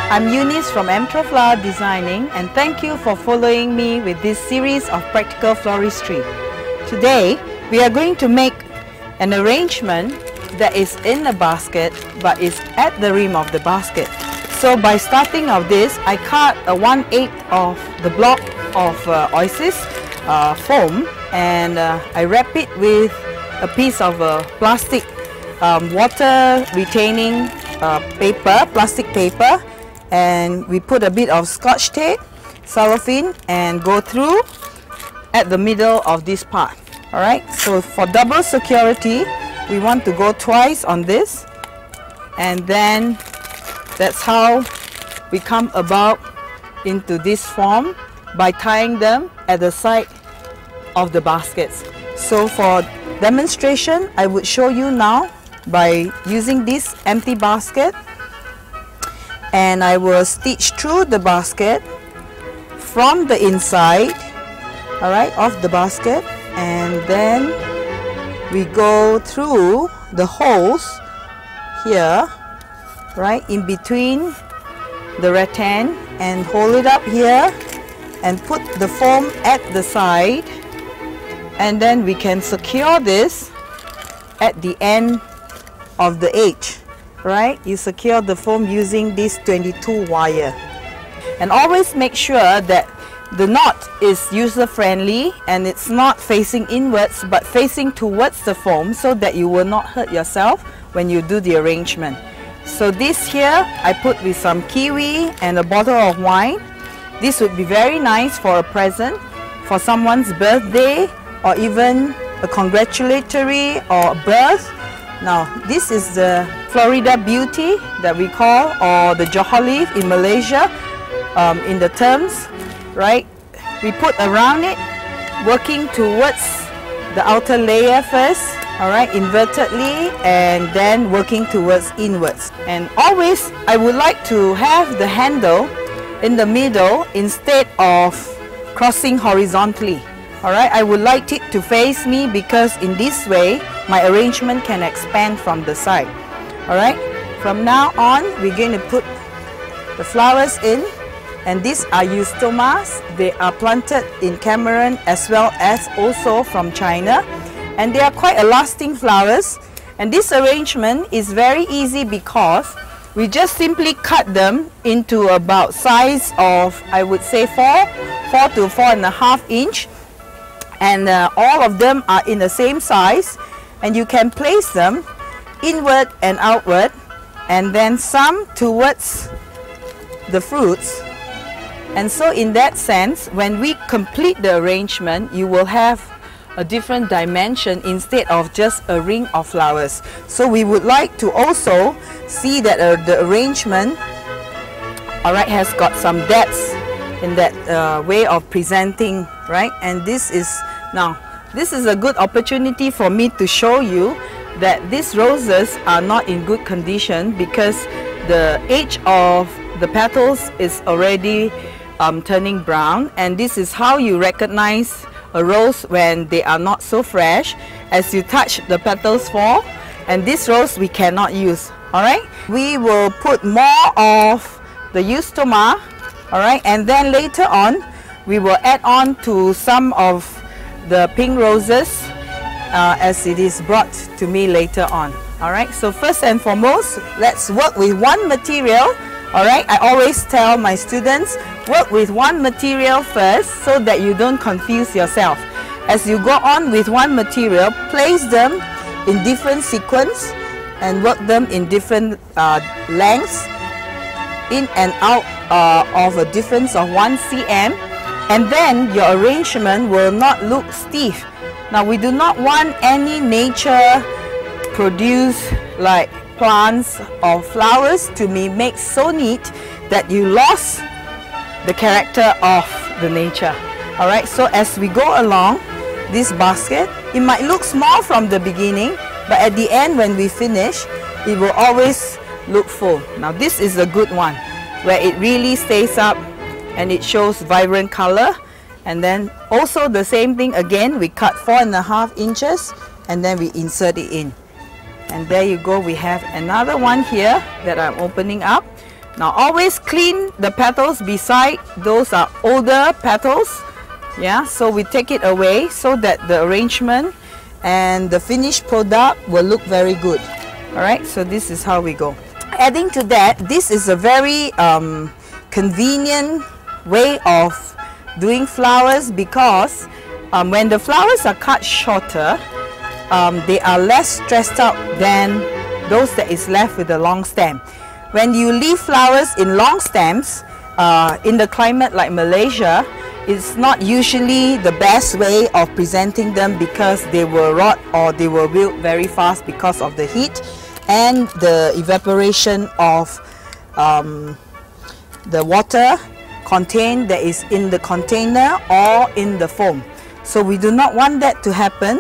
I'm Eunice from Amtrol Floral Designing, and thank you for following me with this series of practical floristry. Today, we are going to make an arrangement that is in a basket but is at the rim of the basket. So by starting of this, I cut a 1/8 of the block of oasis foam, and I wrap it with a piece of plastic water retaining plastic paper, and we put a bit of scotch tape, cellophane, and go through at the middle of this part. Alright, so for double security, we want to go twice on this, and then that's how we come about into this form by tying them at the side of the baskets. So for demonstration, I would show you now by using this empty basket, and I will stitch through the basket from the inside, alright, of the basket, and then we go through the holes here, right, in between the rattan, and hold it up here and put the foam at the side, and then we can secure this at the end of the edge. Right, you secure the foam using this 22 wire, and always make sure that the knot is user friendly and it's not facing inwards but facing towards the foam, so that you will not hurt yourself when you do the arrangement. So this here I put with some kiwi and a bottle of wine. This would be very nice for a present for someone's birthday, or even a congratulatory or a birth. Now this is the Florida Beauty that we call, or the Johor leaf in Malaysia, in the terms, right? We put around it, working towards the outer layer first, alright, invertedly, and then working towards inwards. And always I would like to have the handle in the middle instead of crossing horizontally. Alright, I would like it to face me, because in this way my arrangement can expand from the side. Alright, from now on we're going to put the flowers in, and these are Eustomas. They are planted in Cameroon as well as also from China, and they are quite a lasting flowers. And this arrangement is very easy because we just simply cut them into about size of, I would say 4 to 4.5 inch, and all of them are in the same size, and you can place them inward and outward, and then some towards the fruits. And so in that sense, when we complete the arrangement, you will have a different dimension instead of just a ring of flowers. So we would like to also see that the arrangement, alright, has got some depth in that way of presenting, right? And this is a good opportunity for me to show you that these roses are not in good condition, because the edge of the petals is already turning brown, and this is how you recognize a rose when they are not so fresh. As you touch, the petals fall, and this rose we cannot use. Alright, we will put more of the Eustoma, alright, and then later on we will add on to some of the pink roses as it is brought to me later on. Alright, so first and foremost, let's work with one material. Alright, I always tell my students, work with one material first so that you don't confuse yourself. As you go on with one material, place them in different sequence and work them in different lengths, in and out of a difference of 1 cm, and then your arrangement will not look stiff. Now we do not want any nature produced like plants or flowers to be made so neat that you lost the character of the nature. Alright, so as we go along this basket, it might look small from the beginning, but at the end when we finish, it will always look full. Now this is a good one, where it really stays up and it shows vibrant color. And then also the same thing again, we cut 4.5 inches and then we insert it in. And there you go, we have another one here that I'm opening up. Now always clean the petals beside, those are older petals. Yeah, so we take it away so that the arrangement and the finished product will look very good. Alright, so this is how we go. Adding to that, this is a very convenient way of doing flowers, because when the flowers are cut shorter, they are less stressed out than those that is left with a long stem. When you leave flowers in long stems, in the climate like Malaysia, it's not usually the best way of presenting them, because they will rot or they will wilt very fast because of the heat and the evaporation of the water contained that is in the container or in the foam. So we do not want that to happen,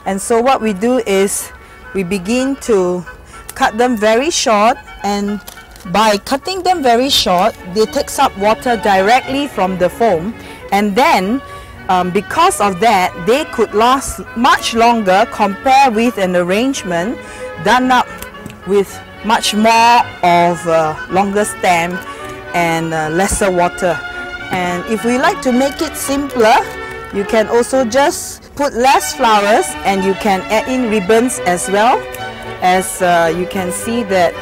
and so what we do is we begin to cut them very short, and by cutting them very short, they takes up water directly from the foam, and then because of that, they could last much longer compared with an arrangement done up with much more of longer stem and lesser water. And if we like to make it simpler, you can also just put less flowers, and you can add in ribbons as well. As you can see that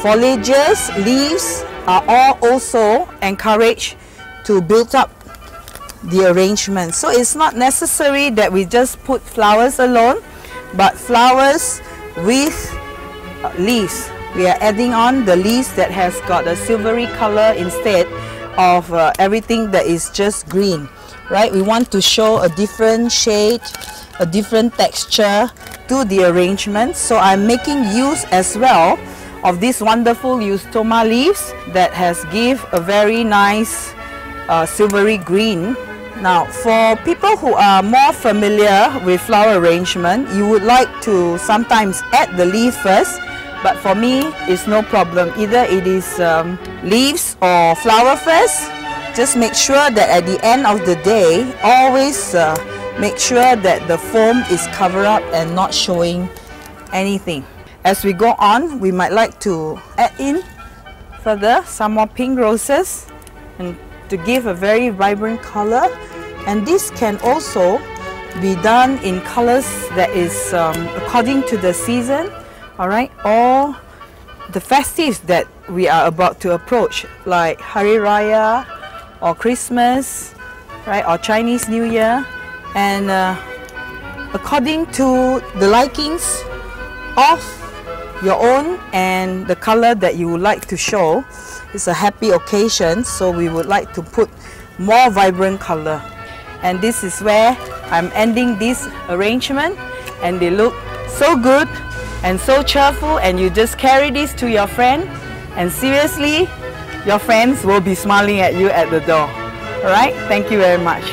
foliages, leaves are all also encouraged to build up the arrangement. So it's not necessary that we just put flowers alone, but flowers with leaves. We are adding on the leaves that has got a silvery color instead of everything that is just green, right? We want to show a different shade, a different texture to the arrangement. So I'm making use as well of these wonderful Eustoma leaves that has give a very nice silvery green. Now for people who are more familiar with flower arrangement, you would like to sometimes add the leaf first, but for me it's no problem. Either it is leaves or flower first. Just make sure that at the end of the day, always make sure that the foam is covered up and not showing anything. As we go on, we might like to add in further some more pink roses and to give a very vibrant color. And this can also be done in colors that is according to the season, alright, or the festives that we are about to approach, like Hari Raya or Christmas, right, or Chinese New Year. And according to the likings of your own and the color that you would like to show, it's a happy occasion, so we would like to put more vibrant color. And this is where I'm ending this arrangement, and they look so good and so cheerful, and you just carry this to your friend, and seriously, your friends will be smiling at you at the door. Alright, thank you very much.